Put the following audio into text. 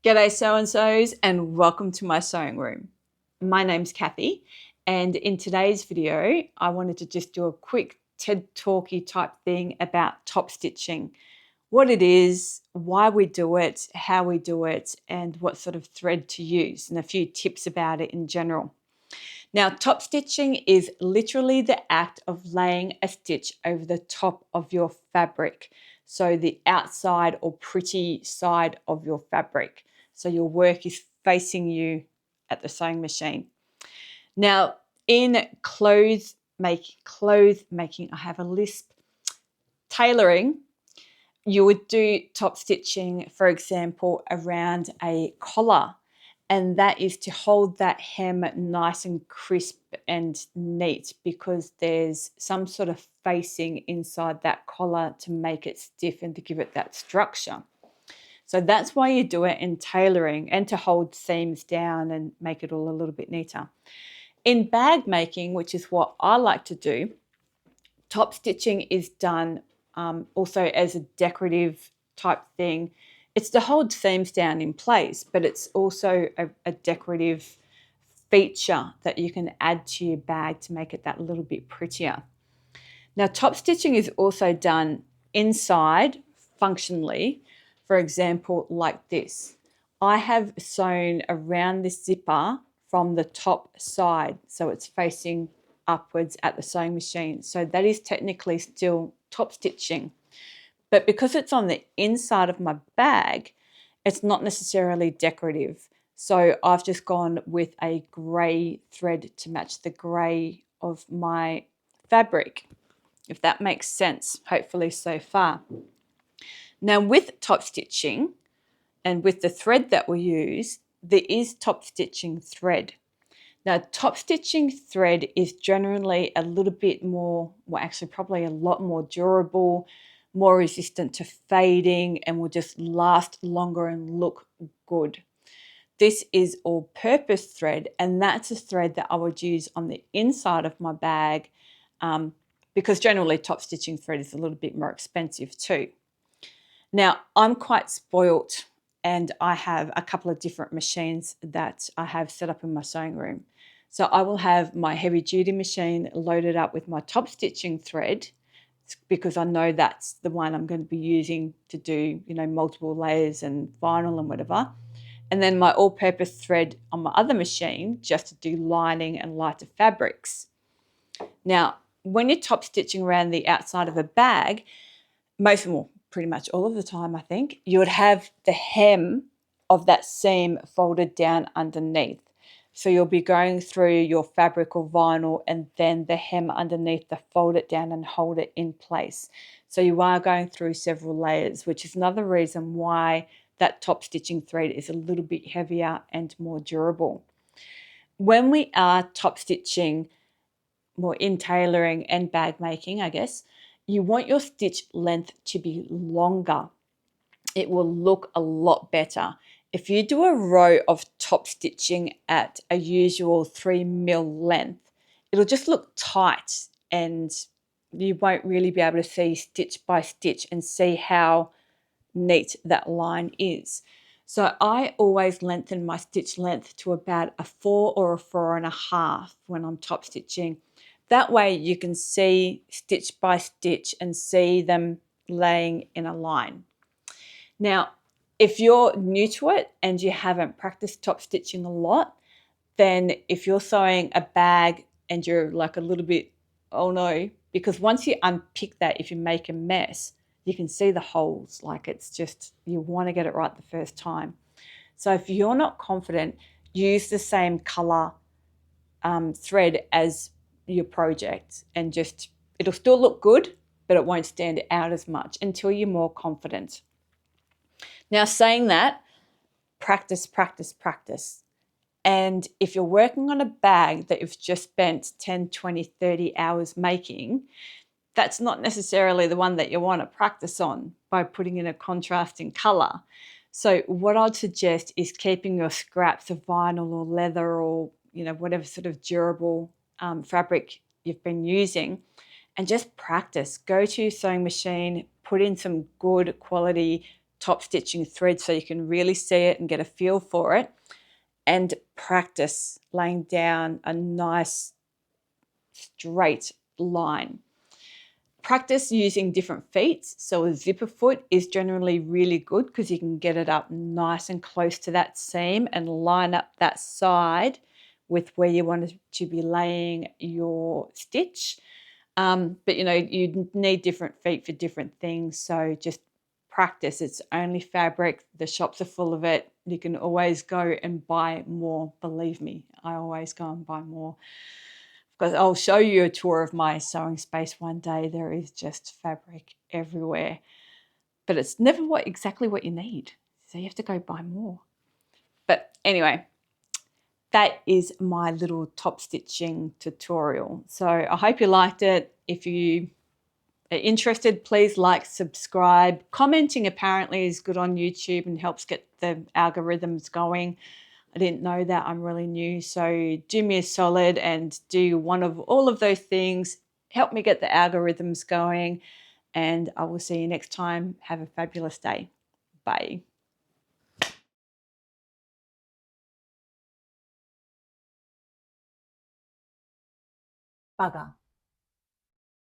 G'day so-and-sos and welcome to my sewing room. My name's Cathy, and in today's video I wanted to just do a quick TED Talky type thing about top stitching. What it is, why we do it, how we do it, and what sort of thread to use, and a few tips about it in general. Now, top stitching is literally the act of laying a stitch over the top of your fabric. So the outside or pretty side of your fabric. So your work is facing you at the sewing machine. Now, in clothes making, I have a lisp, tailoring, you would do top stitching, for example, around a collar, and that is to hold that hem nice and crisp and neat because there's some sort of facing inside that collar to make it stiff and to give it that structure. So that's why you do it in tailoring, and to hold seams down and make it all a little bit neater. In bag making, which is what I like to do, top stitching is done also as a decorative type thing. It's to hold seams down in place, but it's also a decorative feature that you can add to your bag to make it that little bit prettier. Now, top stitching is also done inside functionally. For example, like this. I have sewn around this zipper from the top side, so it's facing upwards at the sewing machine. So that is technically still top stitching. But because it's on the inside of my bag, it's not necessarily decorative. So I've just gone with a grey thread to match the grey of my fabric, if that makes sense, hopefully so far. Now with top stitching and with the thread that we use, there is top stitching thread. Now, top stitching thread is generally a little bit more, well, actually probably a lot more durable, more resistant to fading, and will just last longer and look good. This is all-purpose thread, and that's a thread that I would use on the inside of my bag because generally top stitching thread is a little bit more expensive too. Now, I'm quite spoilt, and I have a couple of different machines that I have set up in my sewing room. So I will have my heavy duty machine loaded up with my top stitching thread because I know that's the one I'm going to be using to do, multiple layers and vinyl and whatever. And then my all-purpose thread on my other machine just to do lining and lighter fabrics. Now, when you're top stitching around the outside of a bag, pretty much all of the time, I think, you would have the hem of that seam folded down underneath. So you'll be going through your fabric or vinyl and then the hem underneath to fold it down and hold it in place. So you are going through several layers, which is another reason why that top stitching thread is a little bit heavier and more durable. When we are top stitching, more in tailoring and bag making, I guess, you want your stitch length to be longer. It will look a lot better. If you do a row of top stitching at a usual 3mm length, it'll just look tight and you won't really be able to see stitch by stitch and see how neat that line is. So I always lengthen my stitch length to about a 4 or a 4.5 when I'm top stitching. That way you can see stitch by stitch and see them laying in a line. Now, if you're new to it and you haven't practiced top stitching a lot, then if you're sewing a bag and you're like a little bit, oh no, because once you unpick that, if you make a mess, you can see the holes. Like it's just, you want to get it right the first time. So if you're not confident, use the same color thread as your project and just, it'll still look good, but it won't stand out as much until you're more confident. Now, saying that, practice, practice, practice. And if you're working on a bag that you've just spent 10, 20, 30 hours making, that's not necessarily the one that you want to practice on by putting in a contrasting color. So what I'd suggest is keeping your scraps of vinyl or leather or whatever sort of durable fabric you've been using, and just practice. Go to your sewing machine, put in some good quality top stitching thread so you can really see it and get a feel for it, and practice laying down a nice straight line. Practice using different feet. So a zipper foot is generally really good because you can get it up nice and close to that seam and line up that side with where you want to be laying your stitch. But you know, you need different feet for different things. So just practice. It's only fabric. The shops are full of it. You can always go and buy more. Believe me, I always go and buy more. Because I'll show you a tour of my sewing space one day. There is just fabric everywhere. But it's never exactly what you need. So you have to go buy more. But anyway, that is my little top stitching tutorial. So I hope you liked it. If you are interested, please like, subscribe. Commenting apparently is good on YouTube and helps get the algorithms going. I didn't know that. I'm really new. So do me a solid and do one of all of those things. Help me get the algorithms going. And I will see you next time. Have a fabulous day. Bye. Bugger.